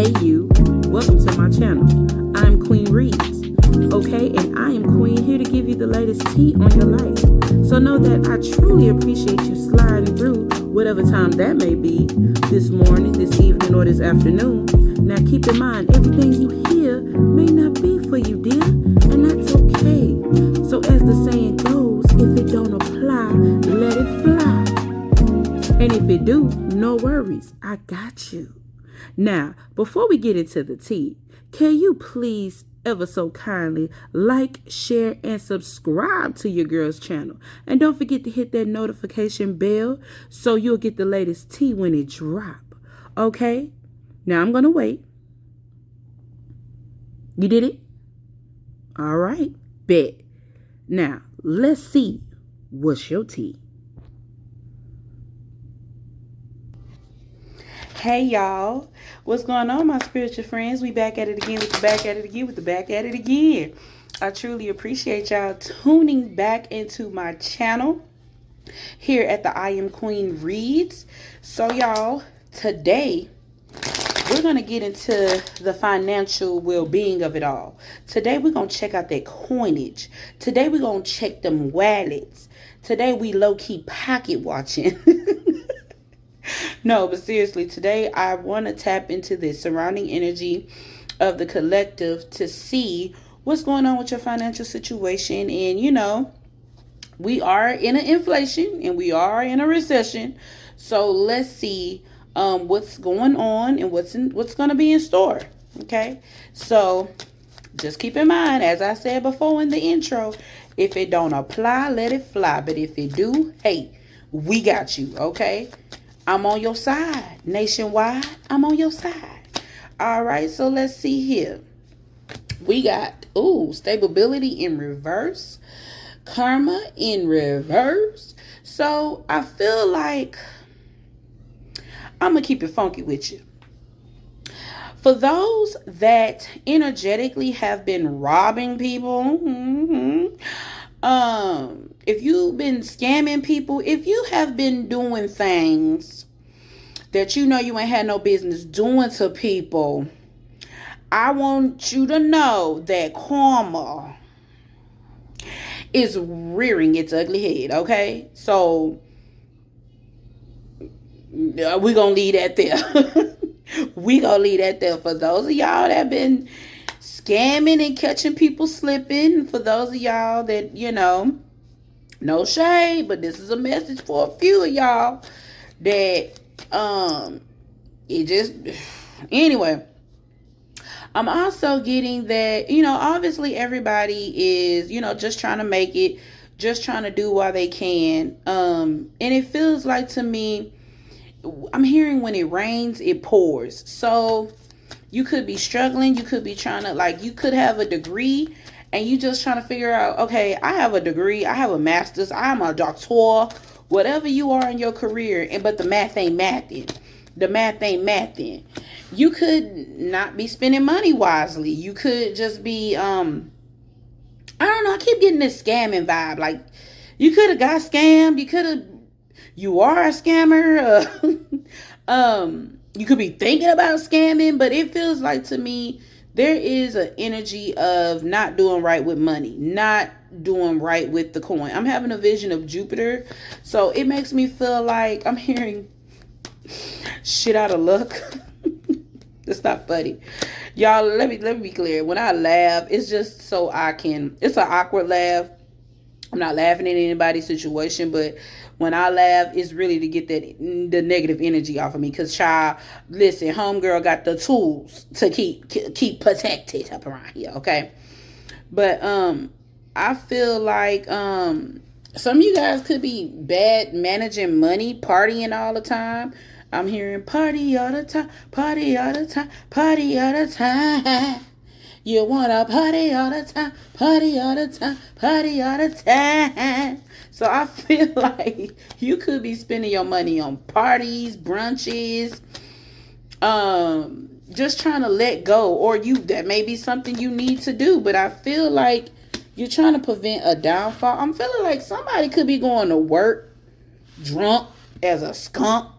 Hey you, welcome to my channel. I'm Queen Reeds, okay, and I am Queen here to give you the latest tea on your life. So know that I truly appreciate you sliding through whatever time that may be, this morning, this evening, or this afternoon. Now keep in mind, everything you hear may not be for you, dear, and that's okay. So as the saying goes, if it don't apply, let it fly. And if it do, no worries, I got you. Now, before we get into the tea, can you please ever so kindly like, share, and subscribe to your girl's channel? And don't forget to hit that notification bell so you'll get the latest tea when it drop. Okay? Now I'm going to wait. You did it? All right. Bet. Now, let's see what's your tea. Hey y'all, what's going on, my spiritual friends? We back at it again with the back at it again with the back at it again. I truly appreciate y'all tuning back into my channel here at the I Am Queen Reeds. So y'all, today we're going to get into the financial well-being of it all. Today we're going to check out that coinage. Today we're going to check them wallets. Today we low-key pocket watching. No, but seriously, today I want to tap into the surrounding energy of the collective to see what's going on with your financial situation. And, you know, we are in an inflation and we are in a recession. So let's see what's going on and what's going to be in store. Okay, so just keep in mind, as I said before in the intro, if it don't apply, let it fly. But if it do, hey, we got you. Okay. I'm on your side. Nationwide, I'm on your side. All right, so let's see here. We got, stability in reverse. Karma in reverse. So I feel like I'm going to keep it funky with you. For those that energetically have been robbing people, if you've been scamming people, if you have been doing things that you know you ain't had no business doing to people, I want you to know that karma is rearing its ugly head, okay? So we're going to leave that there. We're going to leave that there. For those of y'all that have been scamming and catching people slipping, for those of y'all that, you know, no shade, but this is a message for a few of y'all that it just, anyway, I'm also getting that, you know, obviously everybody is, you know, just trying to make it, just trying to do while they can. And it feels like, to me, I'm hearing when it rains, it pours. So you could be struggling. You could be trying to, like, you could have a degree and you just trying to figure out, okay, I have a degree, I have a master's, I'm a doctor, whatever you are in your career, but the math ain't mathing. The math ain't mathing. You could not be spending money wisely. You could just be, I don't know, I keep getting this scamming vibe. Like, you could have got scammed. You are a scammer. You could be thinking about scamming, but it feels like, to me, there is an energy of not doing right with money, not doing right with the coin. I'm having a vision of Jupiter, so it makes me feel like I'm hearing shit out of luck. It's not funny, y'all. Let me be clear. When I laugh, it's just so it's an awkward laugh. I'm not laughing at anybody's situation, but when I laugh, it's really to get the negative energy off of me. Cause child, listen, homegirl got the tools to keep protected up around here, okay? But I feel like some of you guys could be bad managing money, partying all the time. I'm hearing party all the time, party all the time, party all the time. You wanna party all the time, party all the time, party all the time. So I feel like you could be spending your money on parties, brunches, just trying to let go, or that may be something you need to do. But I feel like you're trying to prevent a downfall. I'm feeling like somebody could be going to work drunk as a skunk.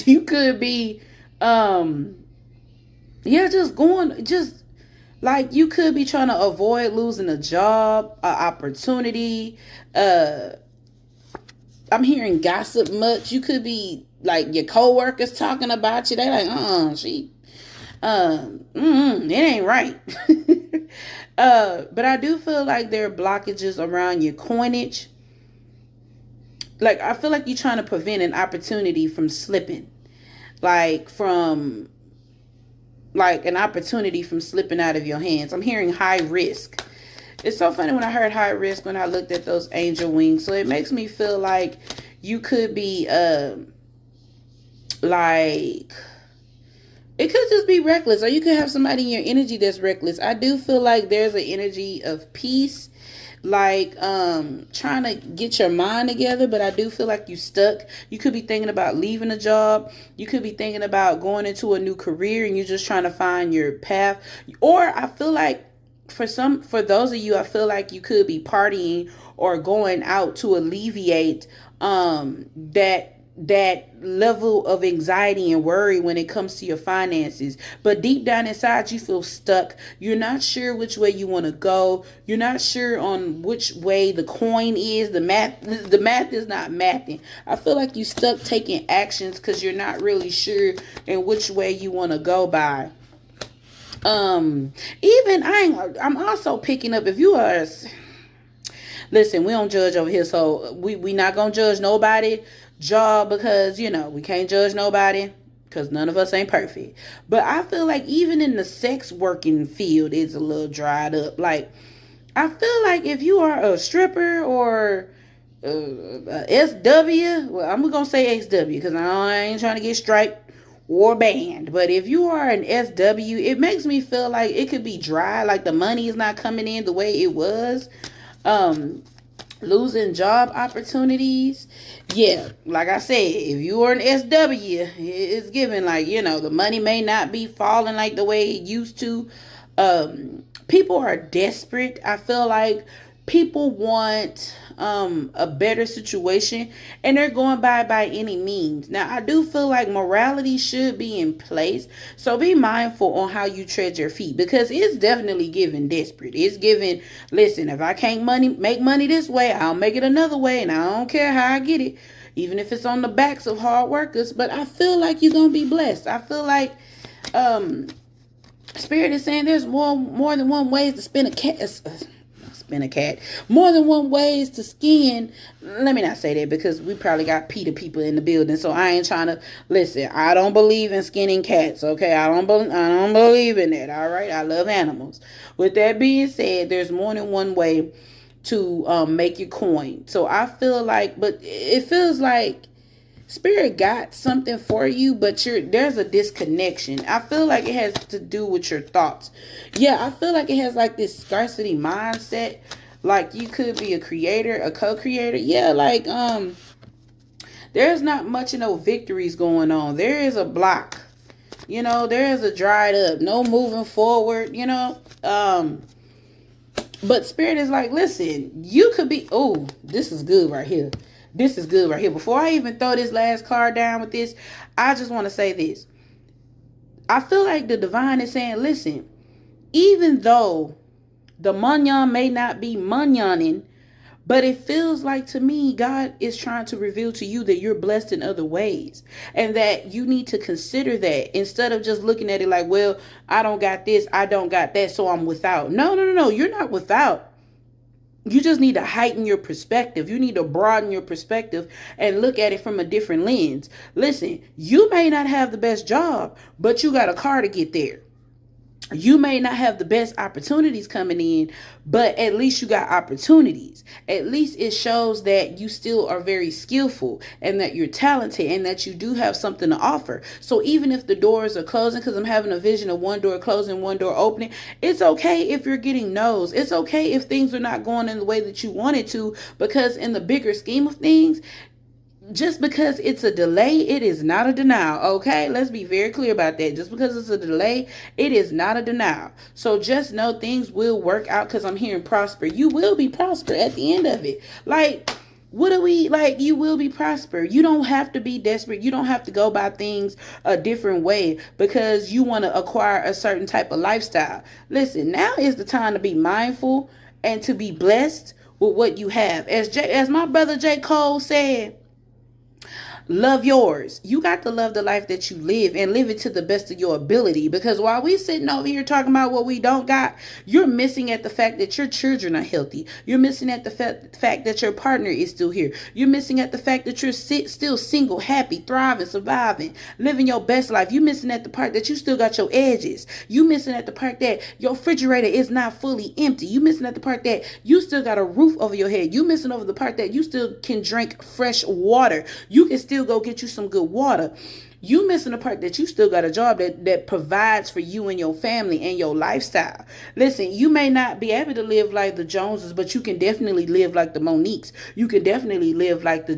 You could be Yeah, just going, just like you could be trying to avoid losing a job, a opportunity. Uh, I'm hearing gossip much. You could be like your coworkers talking about you. They like, she, it ain't right. But I do feel like there are blockages around your coinage. Like I feel like you're trying to prevent an opportunity from slipping, like from like an opportunity from slipping out of your hands. I'm hearing high risk. It's so funny when I heard high risk when I looked at those angel wings. So it makes me feel like you could be like it could just be reckless, or you could have somebody in your energy that's reckless. I do feel like there's an energy of peace, like trying to get your mind together, but I do feel like you stuck. You could be thinking about leaving a job. You could be thinking about going into a new career and you're just trying to find your path. Or I feel like for those of you, I feel like you could be partying or going out to alleviate that level of anxiety and worry when it comes to your finances. But deep down inside, you feel stuck. You're not sure which way you want to go. You're not sure on which way the coin is. The math is not mathing. I feel like you stuck taking actions because you're not really sure in which way you want to go by. I'm also picking up, if you are, listen, we don't judge over here, so we not gonna judge nobody job, because we can't judge nobody because none of us ain't perfect. But I feel like even in the sex working field, it's a little dried up. Like I feel like if you are a stripper or SW, well, I'm gonna say XW because I ain't trying to get striped or banned. But if you are an SW, it makes me feel like it could be dry, like the money is not coming in the way it was. Losing job opportunities. Yeah, like I said, if you are an SW, it's given like, the money may not be falling like the way it used to. People are desperate. I feel like people want a better situation, and they're going by any means. Now I do feel like morality should be in place, so be mindful on how you tread your feet, because it's definitely giving desperate. It's giving, listen, if I can't make money this way, I'll make it another way, and I don't care how I get it, even if it's on the backs of hard workers. But I feel like you're gonna be blessed. I feel like Spirit is saying there's more than one way to spin a cat. More than one ways to skin. Let me not say that, because we probably got PETA people in the building, so I ain't trying to listen. I don't believe in skinning cats. Okay, I don't believe in that. All right, I love animals. With that being said, there's more than one way to make your coin. So I feel like, but it feels like Spirit got something for you, but there's a disconnection. I feel like it has to do with your thoughts. Yeah, I feel like it has like this scarcity mindset. Like you could be a creator, a co-creator. Yeah, like there's not much of no victories going on. There is a block. There is a dried up, no moving forward, but Spirit is like, listen, you could be, oh, this is good right here. This is good right here. Before I even throw this last card down with this, I just want to say this. I feel like the divine is saying, listen, even though the manyan may not be manyaning, but it feels like to me, God is trying to reveal to you that you're blessed in other ways, and that you need to consider that instead of just looking at it like, well, I don't got this, I don't got that, so I'm without. No. You're not without. You just need to heighten your perspective. You need to broaden your perspective and look at it from a different lens. Listen, you may not have the best job, but you got a car to get there. You may not have the best opportunities coming in, but at least you got opportunities. At least it shows that you still are very skillful and that you're talented and that you do have something to offer. So even if the doors are closing, because I'm having a vision of one door closing, one door opening, it's okay if you're getting no's. It's okay if things are not going in the way that you wanted to, because in the bigger scheme of things, just because it's a delay, it is not a denial. Okay, let's be very clear about that. Just because it's a delay, it is not a denial. So just know things will work out, because I'm hearing prosper. You will be prosper at the end of it. Like, What are we like? You will be prosper. You don't have to be desperate. You don't have to go by things a different way because you want to acquire a certain type of lifestyle. Listen, now is the time to be mindful and to be blessed with what you have. As my brother J. Cole said, love yours. You got to love the life that you live and live it to the best of your ability. Because while we sitting over here talking about what we don't got, you're missing at the fact that your children are healthy. You're missing at the fact that your partner is still here. You're missing at the fact that you're still single, happy, thriving, surviving, living your best life. You're missing at the part that you still got your edges. You missing at the part that your refrigerator is not fully empty. You missing at the part that you still got a roof over your head. You missing over the part that you still can drink fresh water. You can still go get you some good water. You missing the part that you still got a job that provides for you and your family and your lifestyle. Listen, you may not be able to live like the Joneses, but you can definitely live like the Moniques. You can definitely live like the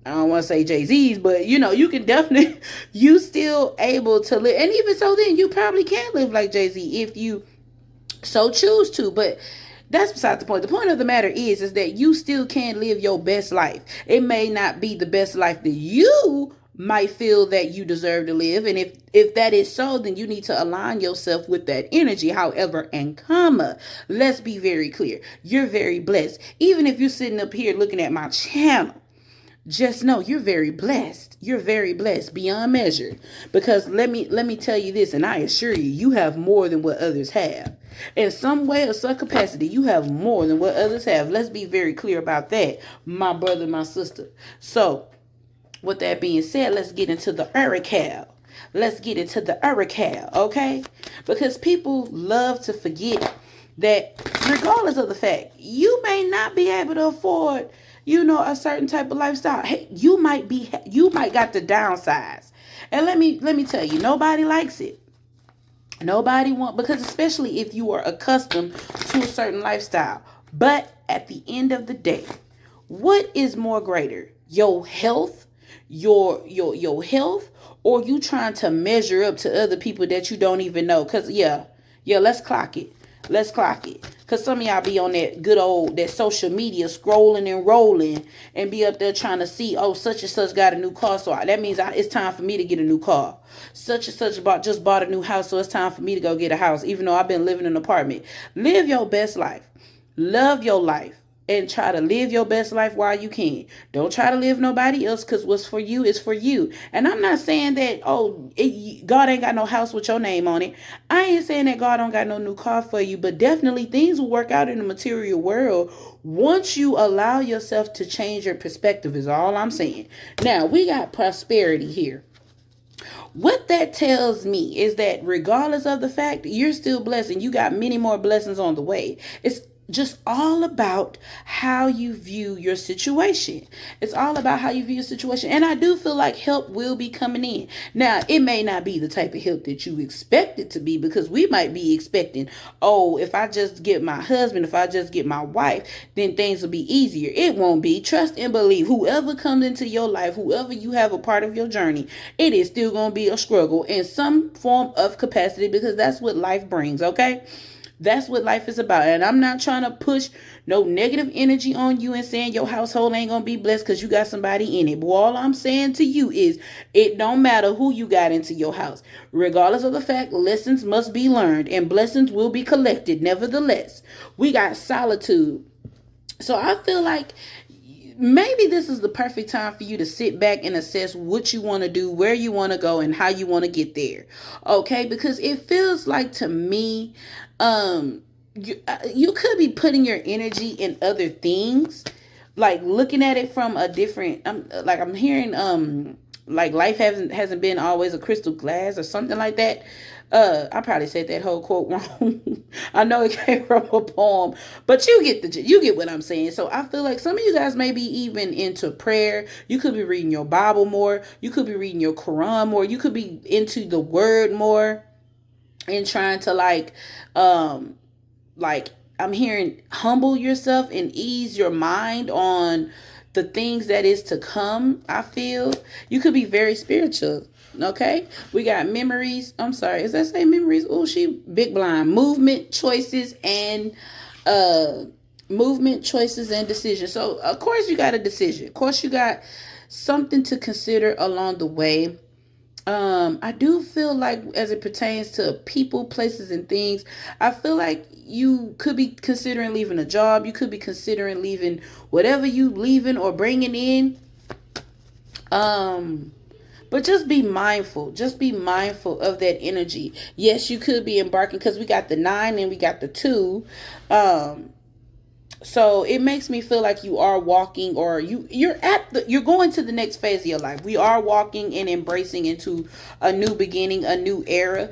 I don't want to say Jay-Z's, but you can definitely, you still able to live. And even so, then you probably can live like Jay-Z if you so choose to. But that's beside the point. The point of the matter is that you still can live your best life. It may not be the best life that you might feel that you deserve to live. And if that is so, then you need to align yourself with that energy. However, let's be very clear. You're very blessed. Even if you're sitting up here looking at my channel, just know you're very blessed. You're very blessed beyond measure. Because let me tell you this, and I assure you, you have more than what others have. In some way or some capacity, you have more than what others have. Let's be very clear about that, my brother, my sister. So, with that being said, let's get into the Uracal. Okay? Because people love to forget that regardless of the fact, you may not be able to afford a certain type of lifestyle. Hey, you might got to downsize. And let me tell you, nobody likes it. Nobody because especially if you are accustomed to a certain lifestyle. But at the end of the day, what is more greater? Your health, your health, or you trying to measure up to other people that you don't even know? Cause let's clock it. Because some of y'all be on that social media scrolling and rolling and be up there trying to see, oh, such and such got a new car. So that means it's time for me to get a new car. Such and such just bought a new house. So it's time for me to go get a house, even though I've been living in an apartment. Live your best life. Love your life. And try to live your best life while you can. Don't try to live nobody else, because what's for you is for you. And I'm not saying that, God ain't got no house with your name on it. I ain't saying that God don't got no new car for you, but definitely things will work out in the material world once you allow yourself to change your perspective is all I'm saying. Now, we got prosperity here. What that tells me is that regardless of the fact, you're still blessed and you got many more blessings on the way. It's just all about how you view your situation. It's all about how you view your situation. And I do feel like help will be coming in. Now, it may not be the type of help that you expect it to be, because we might be expecting, if I just get my husband, if I just get my wife, then things will be easier. It won't be. Trust and believe. Whoever comes into your life, whoever you have a part of your journey, it is still going to be a struggle in some form of capacity, because that's what life brings, okay? That's what life is about. And I'm not trying to push no negative energy on you and saying your household ain't going to be blessed because you got somebody in it. But all I'm saying to you is it don't matter who you got into your house. Regardless of the fact, lessons must be learned and blessings will be collected. Nevertheless, we got solitude. So I feel like maybe this is the perfect time for you to sit back and assess what you want to do, where you want to go, and how you want to get there. Okay? Because it feels like to me, you could be putting your energy in other things, like looking at it from a different, I'm hearing, like life hasn't been always a crystal glass or something like that. I probably said that whole quote wrong. I know it came from a poem, but you get what I'm saying. So I feel like some of you guys may be even into prayer. You could be reading your Bible more. You could be reading your Quran more. You could be into the word more and trying to like I'm hearing humble yourself and ease your mind on the things that is to come. I feel you could be very spiritual. Okay, we got memories. I'm sorry, is that say memories? Oh, she big blind. Movement, choices, and movement, choices, and decisions. So, of course, you got a decision. Of course, you got something to consider along the way. I do feel like, as it pertains to people, places, and things, I feel like you could be considering leaving a job. You could be considering leaving whatever you leaving or bringing in. Um, but just be mindful. Just be mindful of that energy. Yes, you could be embarking because we got the 9 and we got the 2. Um, so it makes me feel like you are walking, or you're going to the next phase of your life. We are walking and embracing into a new beginning, a new era.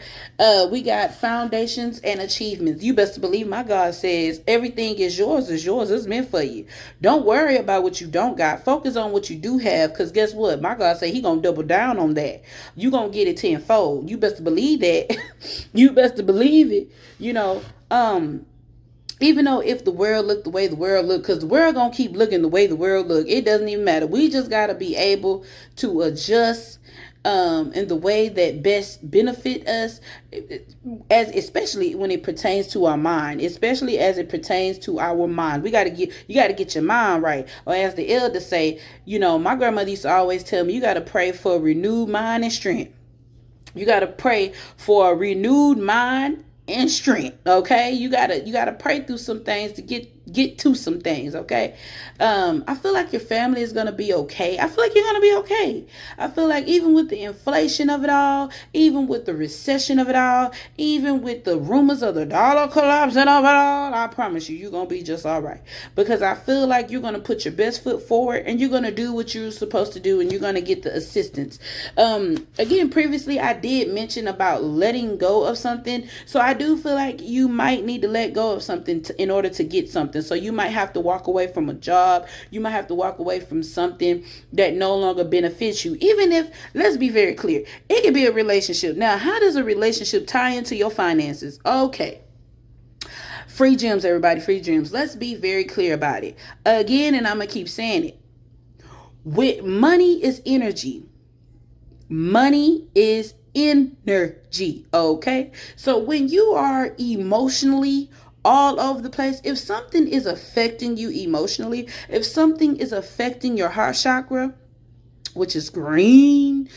We got foundations and achievements. You best believe my God says everything is yours, it's meant for you. Don't worry about what you don't got. Focus on what you do have, because guess what, my God say he gonna double down on that. You gonna get it tenfold. You best believe that. You best believe it. you know um even though if the world looked the way the world look, because the world gonna keep looking the way the world look, it doesn't even matter. We just gotta be able to adjust in the way that best benefit us, as especially when it pertains to our mind, especially as it pertains to our mind. You gotta get your mind right, or as the elders say, my grandmother used to always tell me, you gotta pray for a renewed mind and strength. You got to pray for a renewed mind and strength. Okay, you gotta pray through some things to get to some things. Okay, I feel like your family is gonna be okay. I feel like you're gonna be okay. I feel like even with the inflation of it all, even with the recession of it all, even with the rumors of the dollar collapsing of it all, I promise you're gonna be just all right. Because I feel like you're gonna put your best foot forward, and you're gonna do what you're supposed to do, and you're gonna get the assistance. Again, previously I did mention about letting go of something, so I do feel like you might need to let go of something in order to get something. So you might have to walk away from a job. You might have to walk away from something that no longer benefits you. Even if, let's be very clear, it could be a relationship. Now, how does a relationship tie into your finances? Okay. Free gems, everybody, free gems. Let's be very clear about it. Again, and I'm going to keep saying it. With money is energy. Money is energy. Okay? So when you are emotionally all over the place, if something is affecting you emotionally, if something is affecting your heart chakra, which is green,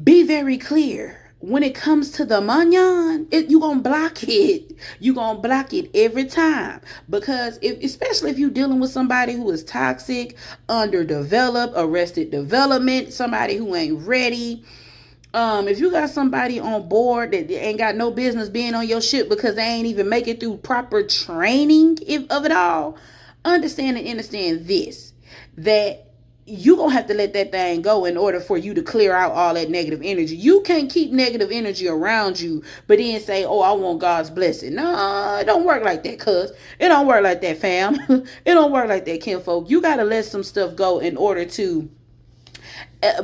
be very clear. When it comes to the manyan, you're going to block it. You're going to block it every time. Because especially if you're dealing with somebody who is toxic, underdeveloped, arrested development, somebody who ain't ready. If you got somebody on board that ain't got no business being on your ship because they ain't even make it through proper training of it all, understand this, that you gonna have to let that thing go in order for you to clear out all that negative energy. You can't keep negative energy around you, but then say, oh, I want God's blessing. No, it don't work like that, cuz. It don't work like that, fam. It don't work like that, kinfolk. You gotta let some stuff go in order to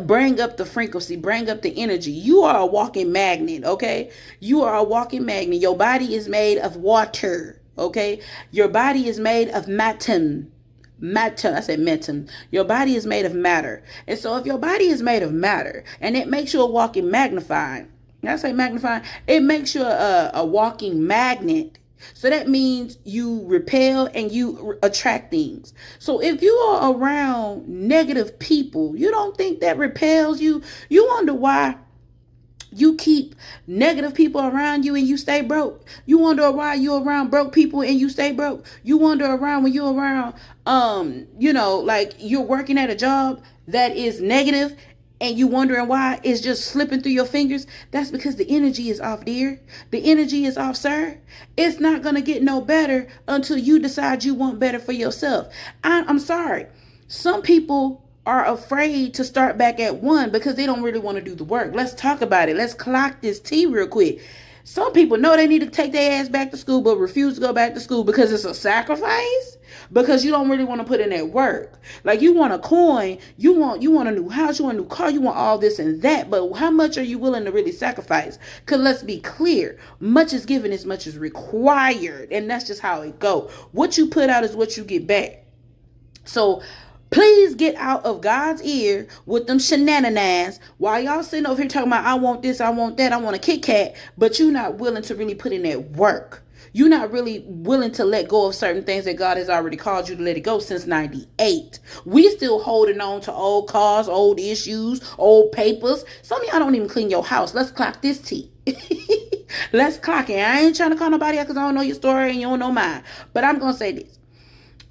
bring up the frequency, bring up the energy. You are a walking magnet, okay? You are a walking magnet. Your body is made of water, okay? Your body is made of matter. I said matter. Your body is made of matter. And so if your body is made of matter, and it makes you a walking magnifying, I say magnifying, it makes you a walking magnet. So that means you repel and you attract things. So if you are around negative people, you don't think that repels you? You wonder why you keep negative people around you and you stay broke. You wonder why you're around broke people and you stay broke. You wonder around when you're around, like you're working at a job that is negative and you wondering why it's just slipping through your fingers. That's because the energy is off, dear. The energy is off, sir. It's not going to get no better until you decide you want better for yourself. I'm sorry. Some people are afraid to start back at one because they don't really want to do the work. Let's talk about it. Let's clock this tea real quick. Some people know they need to take their ass back to school but refuse to go back to school because it's a sacrifice, because you don't really want to put in that work. Like, you want a coin, you want a new house, you want a new car, you want all this and that, but how much are you willing to really sacrifice? Because let's be clear, much is given as much is required, and that's just how it go. What you put out is what you get back. So Please get out of God's ear with them shenanigans while y'all sitting over here talking about, I want this, I want that, I want a Kit Kat, but you're not willing to really put in that work. You're not really willing to let go of certain things that God has already called you to let it go since 98. We still holding on to old cars, old issues, old papers. Some of y'all don't even clean your house. Let's clock this tea. Let's clock it. I ain't trying to call nobody out because I don't know your story and you don't know mine. But I'm going to say this.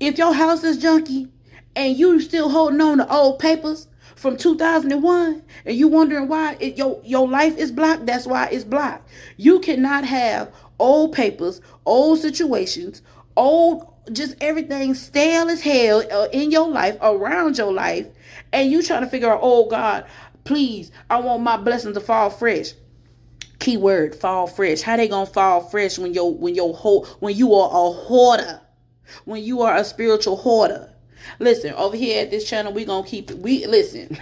If your house is junky and you still holding on to old papers from 2001 and you wondering why your life is blocked, that's why it's blocked. You cannot have old papers, old situations, old, just everything stale as hell in your life, around your life, and you trying to figure out, oh God, please, I want my blessings to fall fresh. Keyword, fall fresh. How they gonna fall fresh when you are a hoarder, when you are a spiritual hoarder? Listen, over here at this channel, we gonna keep it. Listen.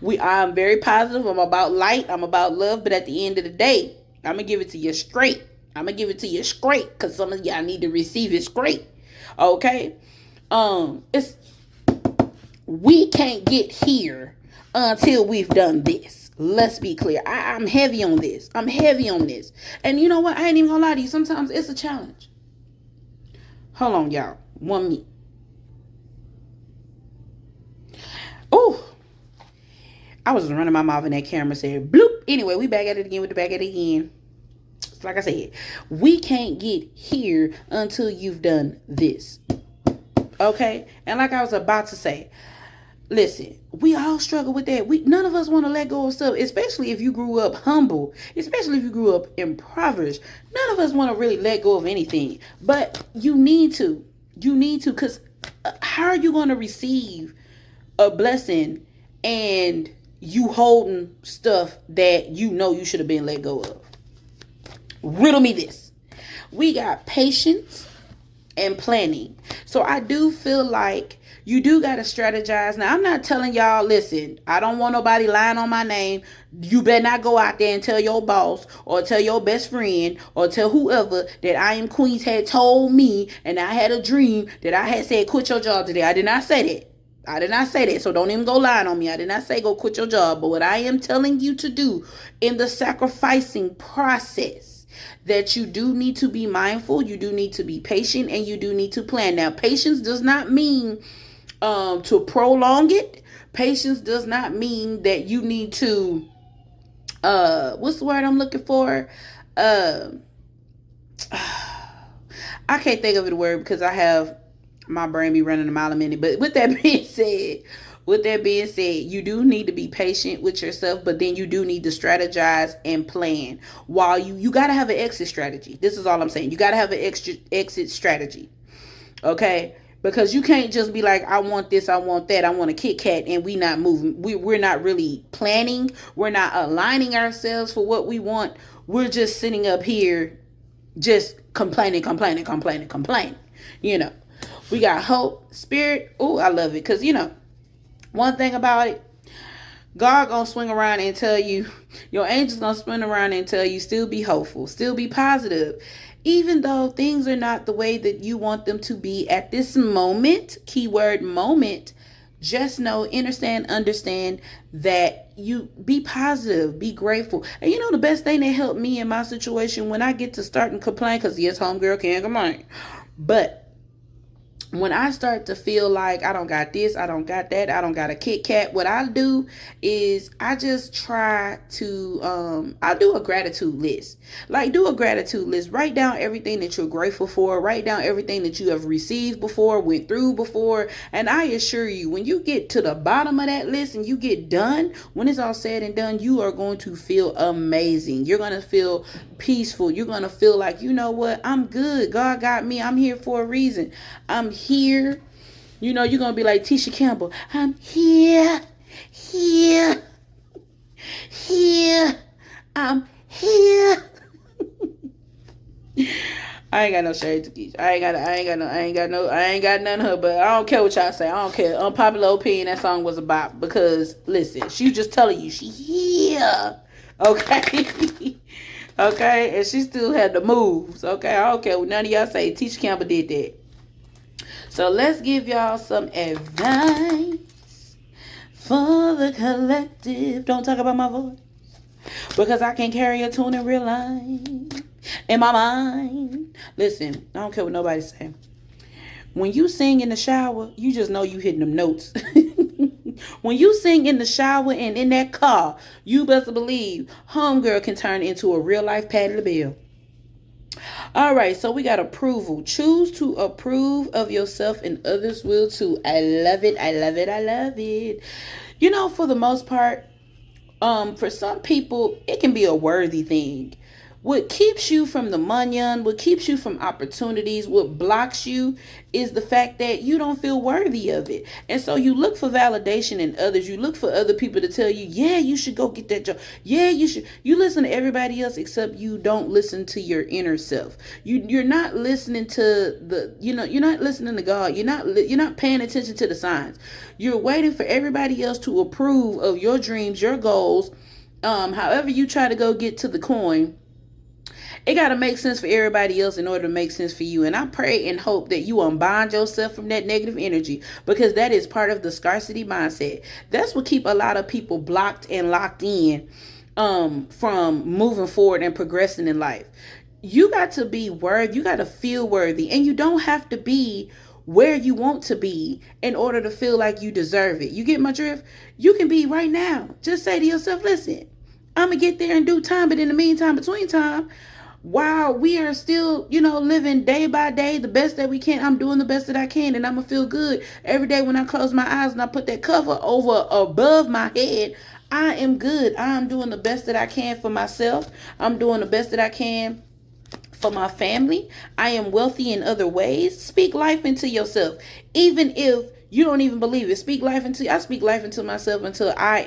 I'm very positive. I'm about light. I'm about love. But at the end of the day, I'm gonna give it to you straight. I'm gonna give it to you straight because some of y'all need to receive it straight. Okay? We can't get here until we've done this. Let's be clear. I'm heavy on this. I'm heavy on this. And you know what? I ain't even gonna lie to you. Sometimes it's a challenge. Hold on, y'all. 1 minute. Oh, I was running my mouth and that camera said bloop. Anyway, we back at it again with the back at it again. Like I said, we can't get here until you've done this. Okay? And like I was about to say, listen, we all struggle with that. None of us want to let go of stuff, especially if you grew up humble, especially if you grew up impoverished. None of us want to really let go of anything. But you need to. You need to, because how are you going to receive a blessing and you holding stuff that you know you should have been let go of? Riddle me this. We got patience and planning. So I do feel like you do got to strategize. Now, I'm not telling y'all, listen, I don't want nobody lying on my name. You better not go out there and tell your boss or tell your best friend or tell whoever that I Am Queens had told me and I had a dream that I had said, quit your job today. I did not say that. I did not say that, so don't even go lying on me. I did not say go quit your job. But what I am telling you to do in the sacrificing process, that you do need to be mindful, you do need to be patient, and you do need to plan. Now, patience does not mean to prolong it. Patience does not mean that you need to, what's the word I'm looking for? I can't think of the word because I have my brain be running a mile a minute. But with that being said, you do need to be patient with yourself, but then you do need to strategize and plan. While you got to have an exit strategy. This is all I'm saying. You got to have an exit strategy. Okay? Because you can't just be like, I want this, I want that, I want a Kit Kat, and we not moving. We're not really planning. We're not aligning ourselves for what we want. We're just sitting up here just complaining. You know. We got hope, spirit. Oh, I love it. Because, you know, one thing about it, God gonna swing around and tell you, your angels gonna swing around and tell you, still be hopeful, still be positive. Even though things are not the way that you want them to be at this moment, keyword moment, just know, understand that you be positive, be grateful. And you know the best thing that helped me in my situation when I get to start and complain, because yes, homegirl can't complain. But when I start to feel like I don't got this, I don't got that, I don't got a Kit Kat, what I do is I just try to, I'll do a gratitude list. Like, do a gratitude list. Write down everything that you're grateful for. Write down everything that you have received before, went through before. And I assure you, when you get to the bottom of that list and you get done, when it's all said and done, you are going to feel amazing. You're going to feel peaceful. You're going to feel like, you know what? I'm good. God got me. I'm here for a reason. I'm here. You know, you're going to be like Tisha Campbell. I'm here. I'm here. I ain't got no shade to Keisha. I ain't got none of her, but I don't care what y'all say. I don't care. Unpopular opinion, that song was about, because listen, she just telling you she here. Okay. Okay, and she still had the moves. Okay, I don't care what none of y'all say. Tisha Campbell did that. So let's give y'all some advice for the collective. Don't talk about my voice, because I can carry a tune in real life in my mind. Listen, I don't care what nobody say. When you sing in the shower, you just know you hitting them notes. When you sing in the shower and in that car, you best believe homegirl can turn into a real life Patti LaBelle. All right, so we got approval. Choose to approve of yourself and others will too. I love it. I love it. I love it. You know, for the most part, for some people, it can be a worthy thing. What keeps you from the munyan, what keeps you from opportunities, what blocks you is the fact that you don't feel worthy of it. And so you look for validation in others. You look for other people to tell you, yeah, you should go get that job. Yeah, you should. You listen to everybody else except you don't listen to your inner self. You're not listening to you're not listening to God. You're not paying attention to the signs. You're waiting for everybody else to approve of your dreams, your goals. However you try to go get to the coin, it got to make sense for everybody else in order to make sense for you. And I pray and hope that you unbind yourself from that negative energy, because that is part of the scarcity mindset. That's what keep a lot of people blocked and locked in from moving forward and progressing in life. You got to be worthy. You got to feel worthy. And you don't have to be where you want to be in order to feel like you deserve it. You get my drift? You can be right now. Just say to yourself, listen, I'm going to get there in due time. But in the meantime, between time, while we are still, living day by day, the best that we can, I'm doing the best that I can, and I'm going to feel good every day when I close my eyes and I put that cover above my head. I am good. I'm doing the best that I can for myself. I'm doing the best that I can for my family. I am wealthy in other ways. Speak life into yourself. Even if you don't even believe it. I speak life into myself until I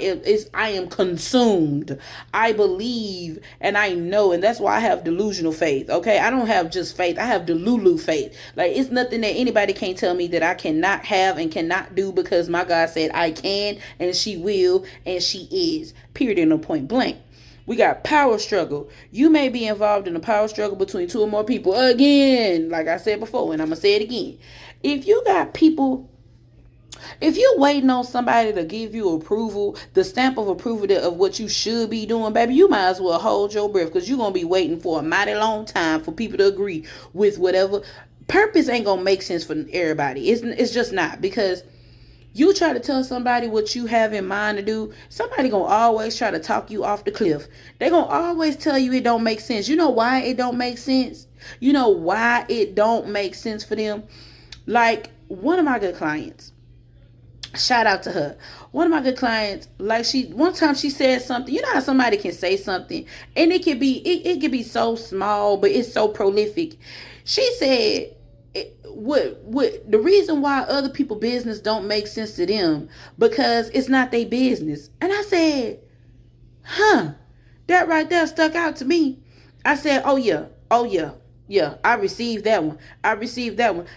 am consumed. I believe and I know, and that's why I have delusional faith. Okay, I don't have just faith. I have delulu faith. Like, it's nothing that anybody can tell me that I cannot have and cannot do, because my God said I can, and she will, and she is. Period, and no point blank. We got power struggle. You may be involved in a power struggle between two or more people. Again, like I said before, and I'm going to say it again. If you're waiting on somebody to give you approval, the stamp of approval of what you should be doing, baby, you might as well hold your breath, because you're going to be waiting for a mighty long time for people to agree with whatever. Purpose ain't going to make sense for everybody. It's just not, because you try to tell somebody what you have in mind to do, somebody going to always try to talk you off the cliff. They going to always tell you it don't make sense. You know why it don't make sense? You know why it don't make sense for them? Like, one of my good clients, shout out to her. One of my good clients, like, one time she said something. You know how somebody can say something and it could be so small, but it's so prolific. She said, the reason why other people's business don't make sense to them, because it's not their business. And I said, that right there stuck out to me. I said, oh yeah, I received that one.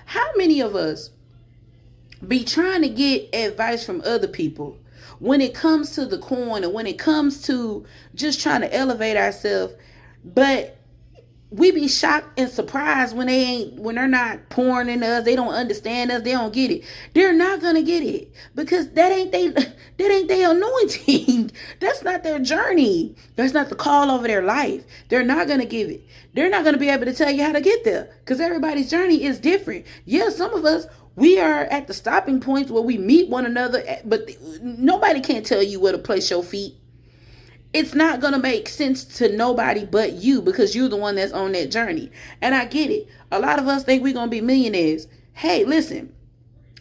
How many of us be trying to get advice from other people when it comes to the coin, and when it comes to just trying to elevate ourselves, but we be shocked and surprised when they're not pouring into us. They don't understand us. They don't get it. They're not gonna get it, because that ain't their anointing. That's not their journey. That's not the call over their life. They're not gonna give it. They're not gonna be able to tell you how to get there, because everybody's journey is different. Yeah, some of us, we are at the stopping points where we meet one another, but nobody can tell you where to place your feet. It's not going to make sense to nobody but you, because you're the one that's on that journey. And I get it. A lot of us think we're going to be millionaires. Hey, listen.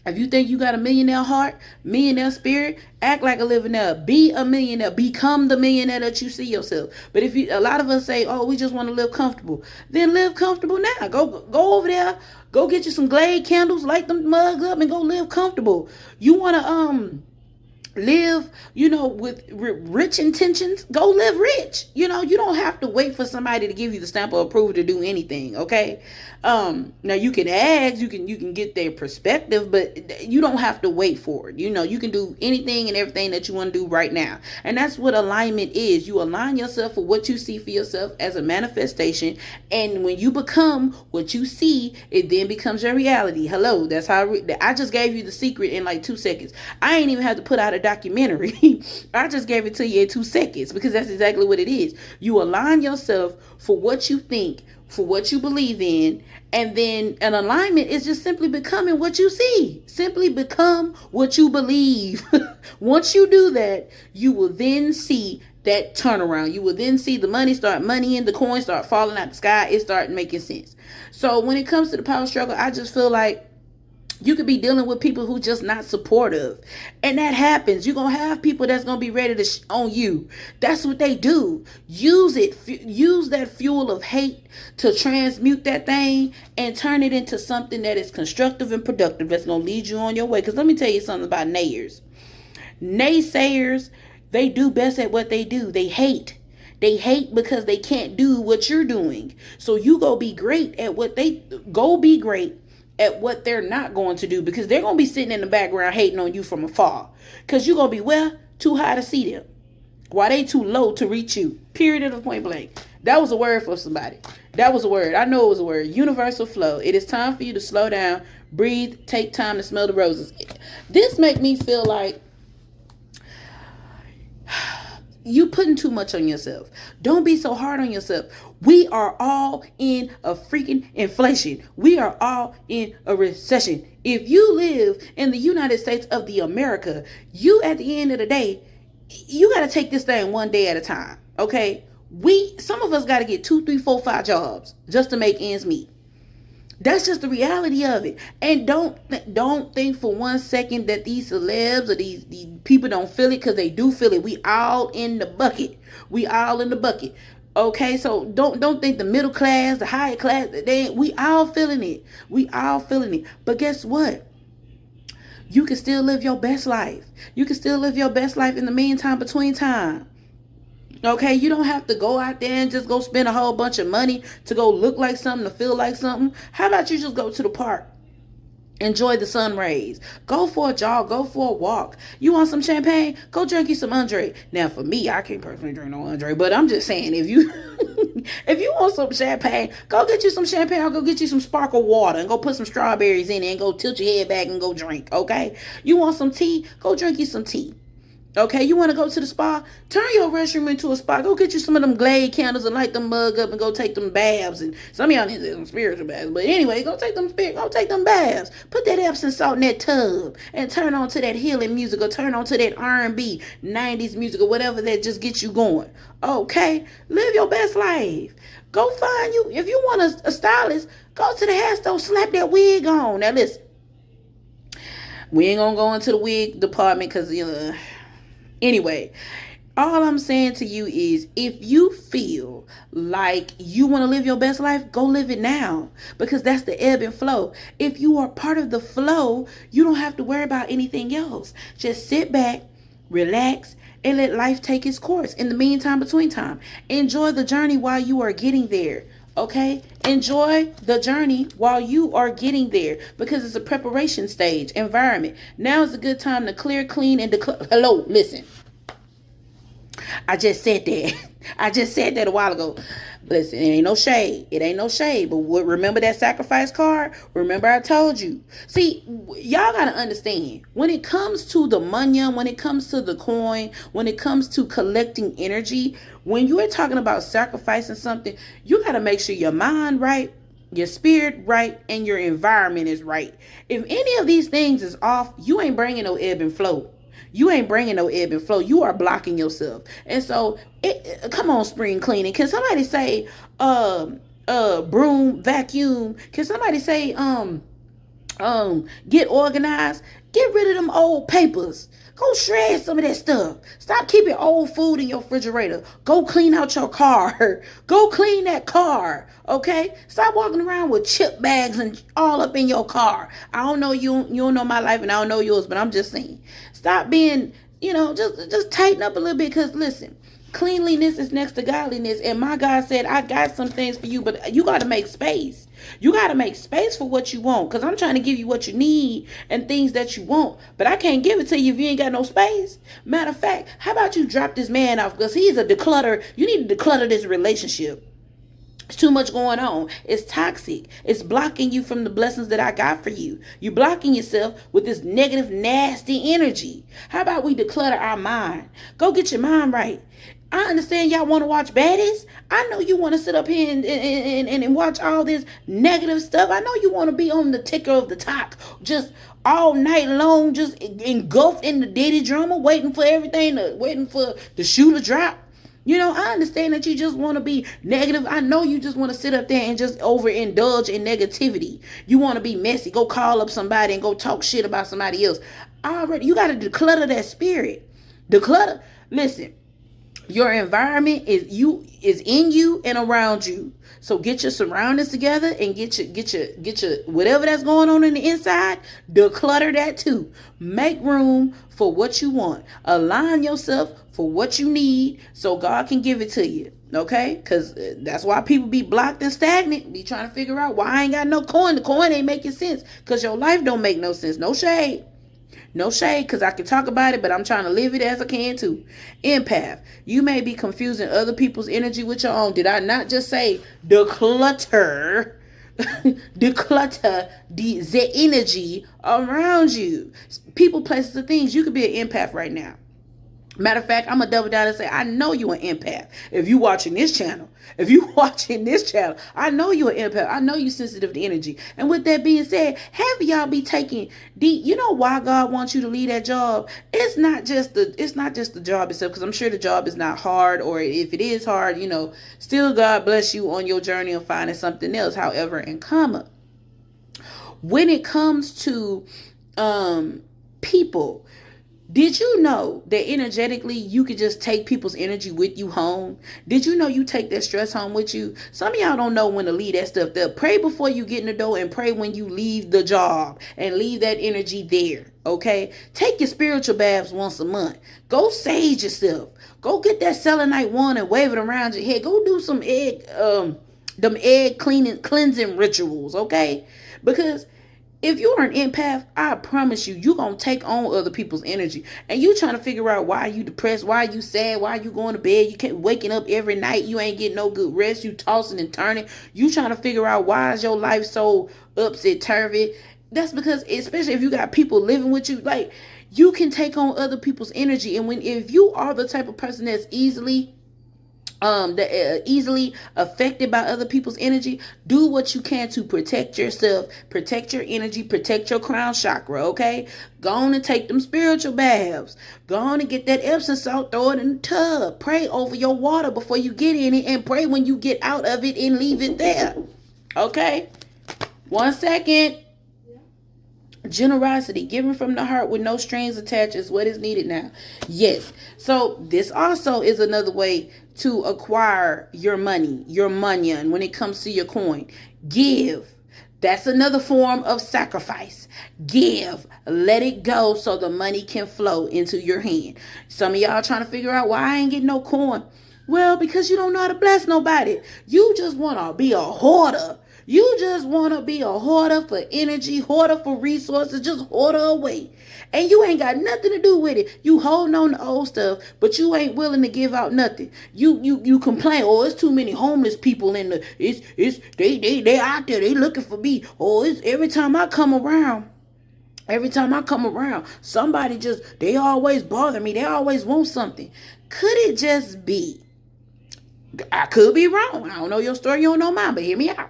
If you think you got a millionaire heart, millionaire spirit, act like a millionaire. Be a millionaire. Become the millionaire that you see yourself. But a lot of us say, oh, we just want to live comfortable. Then live comfortable now. Go over there. Go get you some Glade candles, light them mugs up, and go live comfortable. You want to Live, with rich intentions. Go live rich. You don't have to wait for somebody to give you the stamp of approval to do anything. Okay. Now you can ask, you can get their perspective, but you don't have to wait for it. You can do anything and everything that you want to do right now. And that's what alignment is. You align yourself with what you see for yourself as a manifestation. And when you become what you see, it then becomes your reality. Hello. That's how I just gave you the secret in like 2 seconds. I ain't even have to put out a documentary. I just gave it to you in 2 seconds because that's exactly what it is. You align yourself for what you think, for what you believe in, and then an alignment is just simply becoming what you see. Simply become what you believe. Once you do that, you will then see that turnaround. You will then see the money in, the coins start falling out the sky. It start making sense. So when it comes to the power struggle, I just feel like you could be dealing with people who just not supportive. And that happens. You're going to have people that's going to be ready to on you. That's what they do. Use it. Use that fuel of hate to transmute that thing and turn it into something that is constructive and productive that's going to lead you on your way. Because let me tell you something about naysayers. Naysayers, they do best at what they do. They hate. They hate because they can't do what you're doing. So you go be great at what they're not going to do, because they're going to be sitting in the background hating on you from afar, because you're going to be too high to see them while they too low to reach you. Period of the point blank. That was a word for somebody. That was a word. I know it was a word. Universal flow. It is time for you to slow down, breathe, take time to smell the roses. This make me feel like you putting too much on yourself. Don't be so hard on yourself. We are all in a freaking inflation. We are all in a recession. If you live in the United States of the America, you at the end of the day, you got to take this thing one day at a time. Okay? Some of us got to get 2, 3, 4, 5 jobs just to make ends meet. That's just the reality of it. And don't think for 1 second that these celebs or these people don't feel it, because they do feel it. We all in the bucket. We all in the bucket. Okay, so don't think the middle class, the higher class, we all feeling it. We all feeling it. But guess what? You can still live your best life. You can still live your best life in the meantime, between time. Okay, you don't have to go out there and just go spend a whole bunch of money to go look like something, to feel like something. How about you just go to the park? Enjoy the sun rays. Go for a jog. Go for a walk. You want some champagne? Go drink you some Andre. Now, for me, I can't personally drink no Andre, but I'm just saying, if you if you want some champagne, go get you some champagne, or go get you some sparkle water and go put some strawberries in it and go tilt your head back and go drink. Okay? You want some tea? Go drink you some tea. Okay, you want to go to the spa? Turn your restroom into a spa. Go get you some of them Glade candles and light them mug up and go take them baths. And some of y'all need some spiritual baths. But anyway, go take them baths. Put that Epsom salt in that tub and turn on to that healing music, or turn on to that R&B, 90s music, or whatever that just gets you going. Okay, live your best life. Go find you. If you want a stylist, go to the hair store, slap that wig on. Now listen, we ain't gonna go into the wig department because anyway, all I'm saying to you is, if you feel like you want to live your best life, go live it now, because that's the ebb and flow. If you are part of the flow, you don't have to worry about anything else. Just sit back, relax, and let life take its course. In the meantime, between time, enjoy the journey while you are getting there. Okay, enjoy the journey while you are getting there, because it's a preparation stage environment. Now is a good time to clear, clean, and declare. Hello, listen. I just said that. I just said that a while ago. Listen, it ain't no shade. It ain't no shade. But remember that sacrifice card? Remember I told you. See, y'all got to understand, when it comes to the money, when it comes to the coin, when it comes to collecting energy, when you are talking about sacrificing something, you got to make sure your mind right, your spirit right, and your environment is right. If any of these things is off, you ain't bringing no ebb and flow. You ain't bringing no ebb and flow. You are blocking yourself. And so, come on, spring cleaning. Can somebody say, broom, vacuum? Can somebody say, get organized? Get rid of them old papers. Go shred some of that stuff. Stop keeping old food in your refrigerator. Go clean out your car. Go clean that car. Okay? Stop walking around with chip bags and all up in your car. I don't know you don't know my life, and I don't know yours, but I'm just saying. Stop being, just tighten up a little bit. Because listen, cleanliness is next to godliness. And my God said, I got some things for you, but you got to make space. You got to make space for what you want. Because I'm trying to give you what you need and things that you want. But I can't give it to you if you ain't got no space. Matter of fact, how about you drop this man off? Because he's a declutter. You need to declutter this relationship. It's too much going on. It's toxic. It's blocking you from the blessings that I got for you. You're blocking yourself with this negative, nasty energy. How about we declutter our mind? Go get your mind right. I understand y'all want to watch baddies. I know you want to sit up here and watch all this negative stuff. I know you want to be on the ticker of the talk just all night long, just engulfed in the Diddy drama, waiting for the shoe to drop. I understand that you just want to be negative. I know you just want to sit up there and just overindulge in negativity. You want to be messy. Go call up somebody and go talk shit about somebody else. You got to declutter that spirit. Declutter. Listen, your environment is in you and around you. So get your surroundings together and get your whatever that's going on in the inside. Declutter that too. Make room for what you want. Align yourself for what you need so God can give it to you. Okay? Because that's why people be blocked and stagnant. Be trying to figure out why I ain't got no coin. The coin ain't making sense because your life don't make no sense. No shade. No shade, because I can talk about it, but I'm trying to live it as I can too. Empath. You may be confusing other people's energy with your own. Did I not just say declutter? Declutter the energy around you. People, places, and things. You could be an empath right now. Matter of fact, I'm going to double down and say, I know you an empath. If you watching this channel, I know you an empath. I know you sensitive to energy. And with that being said, have y'all be taking deep. You know why God wants you to leave that job? It's not just the job itself, because I'm sure the job is not hard, or if it is hard, still God bless you on your journey of finding something else. However, in comma, when it comes to people, did you know that energetically you could just take people's energy with you home? Did you know you take that stress home with you? Some of y'all don't know when to leave that stuff there. Pray before you get in the door and pray when you leave the job and leave that energy there. Okay? Take your spiritual baths once a month. Go sage yourself. Go get that selenite wand and wave it around your head. Go do some egg cleansing rituals. Okay? Because if you are an empath, I promise you're going to take on other people's energy. And you trying to figure out why you depressed, why you sad, why you going to bed. You can't waking up every night. You ain't getting no good rest. You tossing and turning. You trying to figure out why is your life so upset-turvy. That's because, especially if you got people living with you, like, you can take on other people's energy. And if you are the type of person that's easily affected by other people's energy, do what you can to protect yourself, protect your energy, protect your crown chakra. Okay, go on and take them spiritual baths. Go on and get that Epsom salt, throw it in the tub. Pray over your water before you get in it, and pray when you get out of it and leave it there. Okay, 1 second. Generosity, giving from the heart with no strings attached, is what is needed now. Yes. So this also is another way to acquire your money, your munyan, when it comes to your coin. Give. That's another form of sacrifice. Give. Let it go so the money can flow into your hand. Some of y'all trying to figure out why I ain't getting no coin. Well, because you don't know how to bless nobody. You just want to be a hoarder. You just want to be a hoarder for energy, hoarder for resources, just hoarder away. And you ain't got nothing to do with it. You holding on to old stuff, but you ain't willing to give out nothing. You complain, oh, it's too many homeless people in the, they out there, they looking for me. Oh, it's every time I come around, somebody they always bother me. They always want something. Could it just be, I could be wrong. I don't know your story, you don't know mine, but hear me out.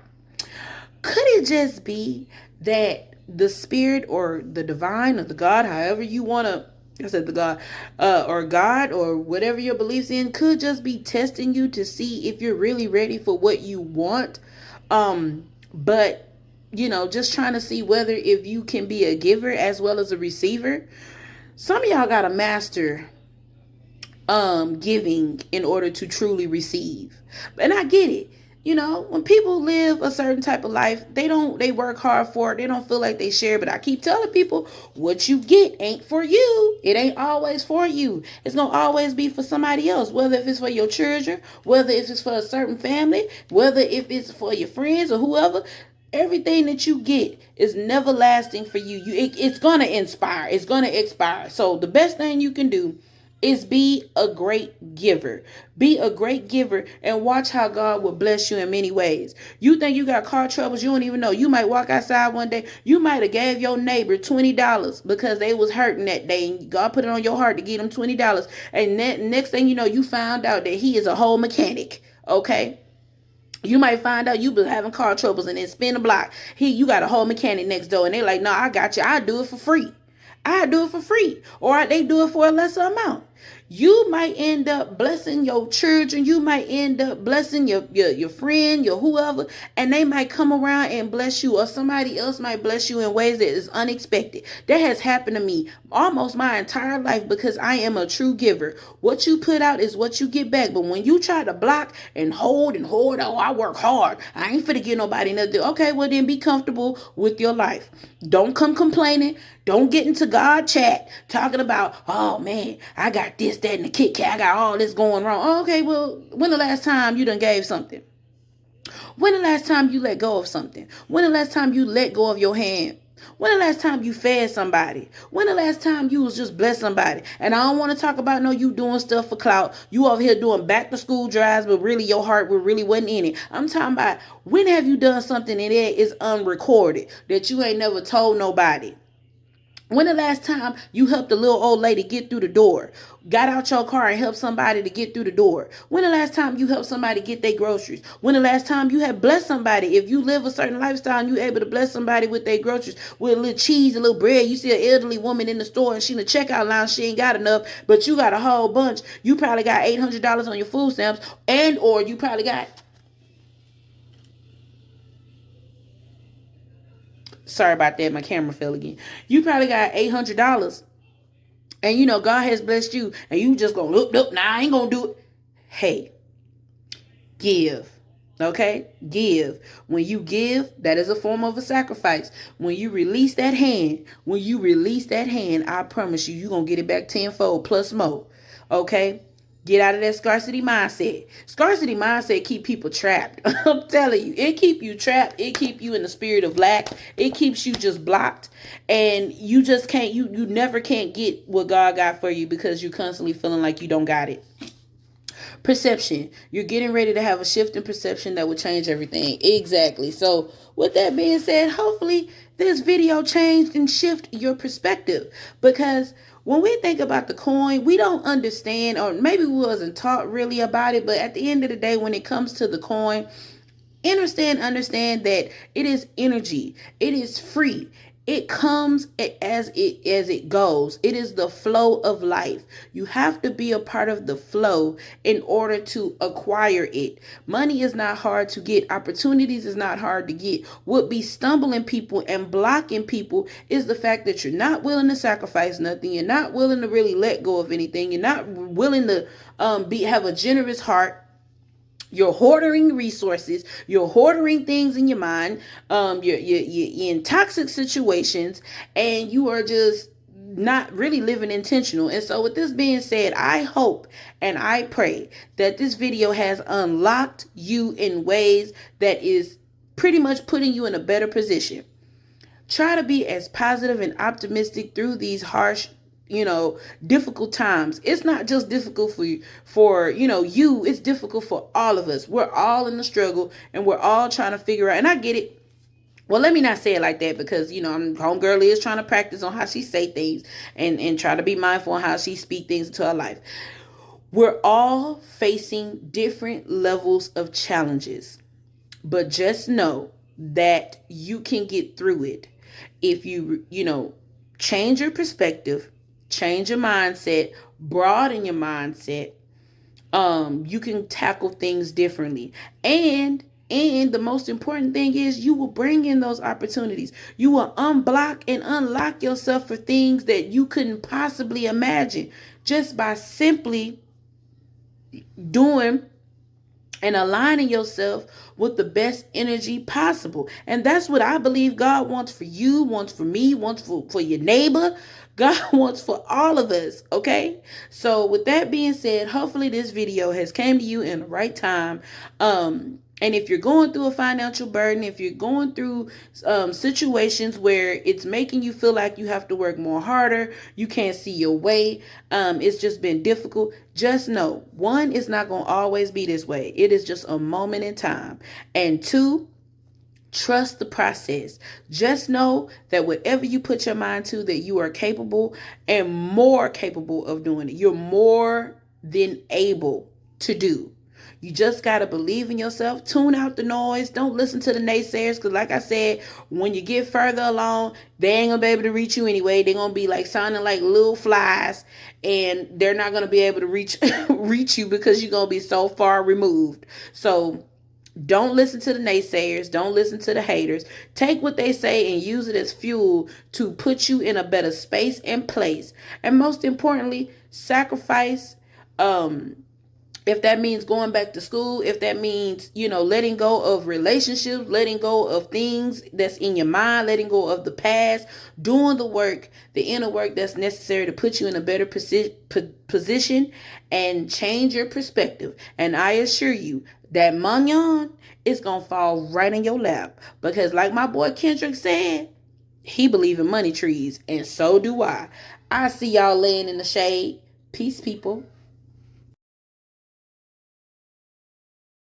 Could it just be that the spirit or the divine or the God, however you want to, I said the God, or God or whatever your beliefs in, could just be testing you to see if you're really ready for what you want. But, just trying to see whether if you can be a giver as well as a receiver. Some of y'all got to master giving in order to truly receive. And I get it. You know, when people live a certain type of life, they work hard for it. They don't feel like they share. But I keep telling people, what you get ain't for you. It ain't always for you. It's gonna always be for somebody else. Whether if it's for your children, whether if it's for a certain family, whether if it's for your friends or whoever. Everything that you get is never lasting for you. It's gonna inspire. It's gonna expire. So the best thing you can do is be a great giver. Be a great giver and watch how God will bless you in many ways. You think you got car troubles, you don't even know. You might walk outside one day, you might have gave your neighbor $20 because they was hurting that day, and God put it on your heart to give them $20. And next thing you know, you found out that he is a whole mechanic. Okay? You might find out you've been having car troubles and then spin the block. You got a whole mechanic next door and they're like, no, I got you. I do it for free. I do it for free. Or they do it for a lesser amount. You might end up blessing your children. You might end up blessing your friend, your whoever, and they might come around and bless you, or somebody else might bless you in ways that is unexpected. That has happened to me almost my entire life because I am a true giver. What you put out is what you get back. But when you try to block and hold, oh, I work hard. I ain't finna get nobody nothing. Okay, well then be comfortable with your life. Don't come complaining. Don't get into God chat talking about, oh man, I got this, that, and the Kit Kat. I got all this going wrong. Oh, okay, well, when the last time you done gave something? When the last time you let go of something? When the last time you let go of your hand? When the last time you fed somebody? When the last time you was just blessed somebody? And I don't want to talk about no you doing stuff for clout. You over here doing back to school drives, but really your heart really wasn't in it. I'm talking about when have you done something and it is unrecorded that you ain't never told nobody? When the last time you helped a little old lady get through the door? Got out your car and helped somebody to get through the door? When the last time you helped somebody get their groceries? When the last time you have blessed somebody? If you live a certain lifestyle and you able to bless somebody with their groceries, with a little cheese, a little bread, you see an elderly woman in the store and she in the checkout line, she ain't got enough, but you got a whole bunch. You probably got $800 on your food stamps, and or you probably got, sorry about that, my camera fell again. You probably got $800, and you know God has blessed you, and you just gonna look. Nah, I ain't gonna do it. Hey, give. Okay, give. When you give, that is a form of a sacrifice. When you release that hand, I promise you, you're gonna get it back tenfold plus more. Okay. Get out of that scarcity mindset. Scarcity mindset keep people trapped. I'm telling you, it keep you trapped. It keep you in the spirit of lack. It keeps you just blocked, and you just can't. You never can't get what God got for you because you constantly feeling like you don't got it. Perception. You're getting ready to have a shift in perception that will change everything. Exactly. So with that being said, hopefully this video changed and shift your perspective, because when we think about the coin, we don't understand, or maybe we wasn't taught really about it, but at the end of the day, when it comes to the coin, understand that it is energy. It is free. It comes as it goes. It is the flow of life. You have to be a part of the flow in order to acquire it. Money is not hard to get. Opportunities is not hard to get. What be stumbling people and blocking people is the fact that you're not willing to sacrifice nothing. You're not willing to really let go of anything. You're not willing to have a generous heart. You're hoarding resources. You're hoarding things in your mind. You're in toxic situations, and you are just not really living intentional. And so with this being said, I hope and I pray that this video has unlocked you in ways that is pretty much putting you in a better position. Try to be as positive and optimistic through these harsh, difficult times. It's not just difficult for you, it's difficult for all of us. We're all in the struggle, and we're all trying to figure out, and I get it. Well, let me not say it like that, because homegirl is trying to practice on how she say things, and try to be mindful on how she speak things into her life. We're all facing different levels of challenges, but just know that you can get through it if you change your perspective, change your mindset, broaden your mindset. You can tackle things differently. And the most important thing is you will bring in those opportunities. You will unblock and unlock yourself for things that you couldn't possibly imagine just by simply doing and aligning yourself with the best energy possible. And that's what I believe God wants for you, wants for me, wants for your neighbor. God wants for all of us, okay? So with that being said, hopefully this video has came to you in the right time. And if you're going through a financial burden, if you're going through situations where it's making you feel like you have to work more harder, you can't see your way, it's just been difficult, just know, one, it's not going to always be this way. It is just a moment in time. And two, trust the process. Just know that whatever you put your mind to, that you are capable and more capable of doing it. You're more than able to do. You just got to believe in yourself. Tune out the noise. Don't listen to the naysayers. Because like I said, when you get further along, they ain't going to be able to reach you anyway. They're going to be like sounding like little flies. And they're not going to be able to reach you because you're going to be so far removed. So don't listen to the naysayers. Don't listen to the haters. Take what they say and use it as fuel to put you in a better space and place. And most importantly, sacrifice. If that means going back to school, if that means, letting go of relationships, letting go of things that's in your mind, letting go of the past, doing the work, the inner work that's necessary to put you in a better position and change your perspective. And I assure you that mignon is going to fall right in your lap. Because like my boy Kendrick said, he believe in money trees. And so do I. I see y'all laying in the shade. Peace, people.